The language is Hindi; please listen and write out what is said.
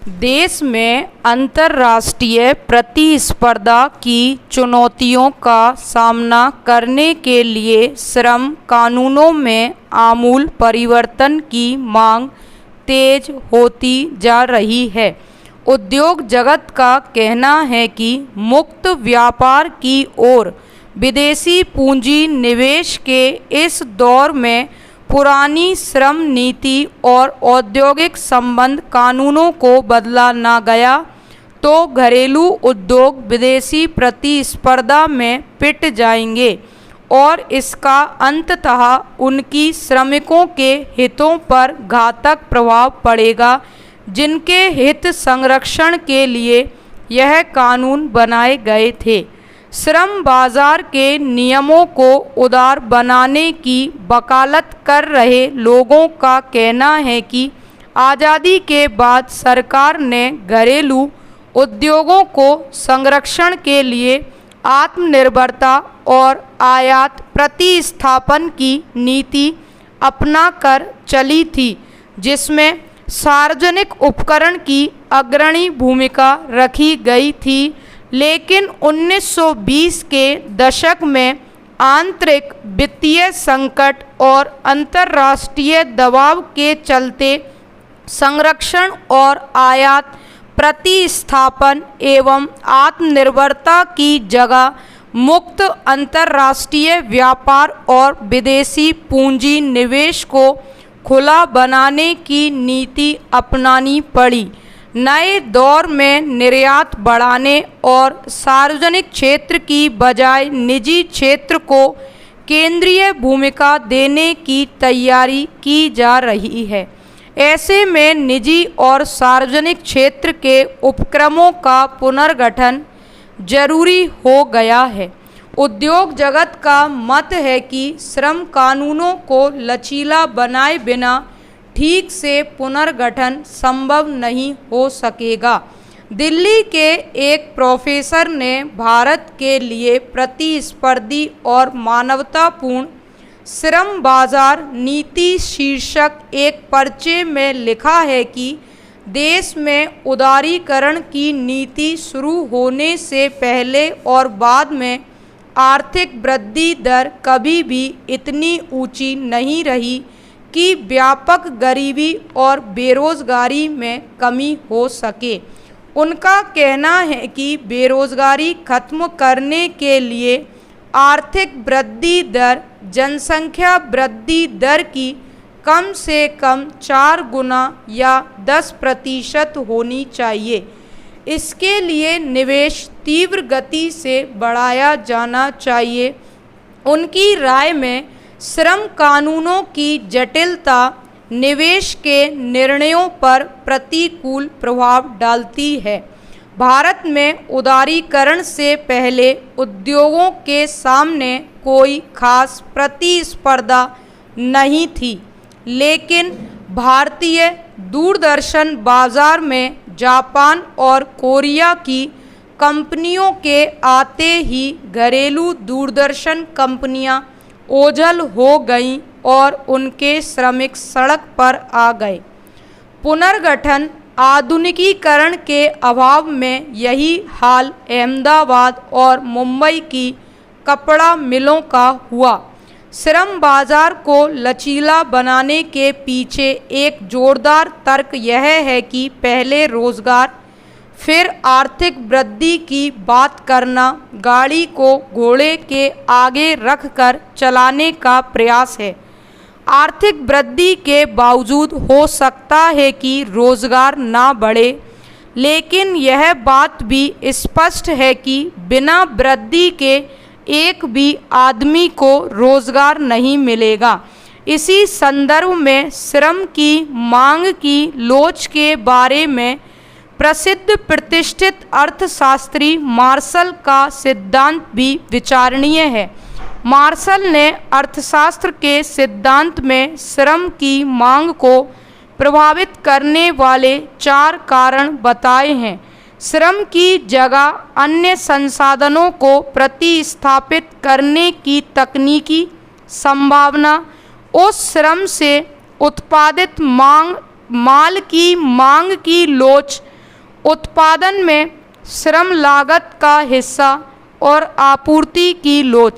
देश में अंतर्राष्ट्रीय प्रतिस्पर्धा की चुनौतियों का सामना करने के लिए श्रम कानूनों में आमूल परिवर्तन की मांग तेज होती जा रही है। उद्योग जगत का कहना है कि मुक्त व्यापार की ओर विदेशी पूंजी निवेश के इस दौर में पुरानी श्रम नीति और औद्योगिक संबंध कानूनों को बदला ना गया तो घरेलू उद्योग विदेशी प्रतिस्पर्धा में पिट जाएंगे और इसका अंततः उनकी श्रमिकों के हितों पर घातक प्रभाव पड़ेगा, जिनके हित संरक्षण के लिए यह कानून बनाए गए थे। श्रम बाजार के नियमों को उदार बनाने की वकालत कर रहे लोगों का कहना है कि आज़ादी के बाद सरकार ने घरेलू उद्योगों को संरक्षण के लिए आत्मनिर्भरता और आयात प्रतिस्थापन की नीति अपनाकर चली थी, जिसमें सार्वजनिक उपकरण की अग्रणी भूमिका रखी गई थी। लेकिन 1920 के दशक में आंतरिक वित्तीय संकट और अंतर्राष्ट्रीय दबाव के चलते संरक्षण और आयात प्रतिस्थापन एवं आत्मनिर्भरता की जगह मुक्त अंतर्राष्ट्रीय व्यापार और विदेशी पूंजी निवेश को खुला बनाने की नीति अपनानी पड़ी। नए दौर में निर्यात बढ़ाने और सार्वजनिक क्षेत्र की बजाय निजी क्षेत्र को केंद्रीय भूमिका देने की तैयारी की जा रही है। ऐसे में निजी और सार्वजनिक क्षेत्र के उपक्रमों का पुनर्गठन जरूरी हो गया है। उद्योग जगत का मत है कि श्रम कानूनों को लचीला बनाए बिना ठीक से पुनर्गठन संभव नहीं हो सकेगा। दिल्ली के एक प्रोफेसर ने भारत के लिए प्रतिस्पर्धी और मानवतापूर्ण श्रम बाजार नीति शीर्षक एक पर्चे में लिखा है कि देश में उदारीकरण की नीति शुरू होने से पहले और बाद में आर्थिक वृद्धि दर कभी भी इतनी ऊंची नहीं रही कि व्यापक गरीबी और बेरोजगारी में कमी हो सके। उनका कहना है कि बेरोजगारी खत्म करने के लिए आर्थिक वृद्धि दर जनसंख्या वृद्धि दर की कम से कम 4 गुना या 10% होनी चाहिए। इसके लिए निवेश तीव्र गति से बढ़ाया जाना चाहिए। उनकी राय में श्रम कानूनों की जटिलता निवेश के निर्णयों पर प्रतिकूल प्रभाव डालती है। भारत में उदारीकरण से पहले उद्योगों के सामने कोई खास प्रतिस्पर्धा नहीं थी, लेकिन भारतीय दूरदर्शन बाजार में जापान और कोरिया की कंपनियों के आते ही घरेलू दूरदर्शन कंपनियां ओझल हो गईं और उनके श्रमिक सड़क पर आ गए। पुनर्गठन आधुनिकीकरण के अभाव में यही हाल अहमदाबाद और मुंबई की कपड़ा मिलों का हुआ। श्रम बाजार को लचीला बनाने के पीछे एक जोरदार तर्क यह है कि पहले रोजगार फिर आर्थिक वृद्धि की बात करना गाड़ी को घोड़े के आगे रखकर चलाने का प्रयास है। आर्थिक वृद्धि के बावजूद हो सकता है कि रोजगार ना बढ़े, लेकिन यह बात भी स्पष्ट है कि बिना वृद्धि के एक भी आदमी को रोजगार नहीं मिलेगा। इसी संदर्भ में श्रम की मांग की लोच के बारे में प्रसिद्ध प्रतिष्ठित अर्थशास्त्री मार्शल का सिद्धांत भी विचारणीय है। मार्शल ने अर्थशास्त्र के सिद्धांत में श्रम की मांग को प्रभावित करने वाले 4 कारण बताए हैं। श्रम की जगह अन्य संसाधनों को प्रतिस्थापित करने की तकनीकी संभावना, उस श्रम से उत्पादित माल की मांग की लोच, उत्पादन में श्रम लागत का हिस्सा और आपूर्ति की लोच।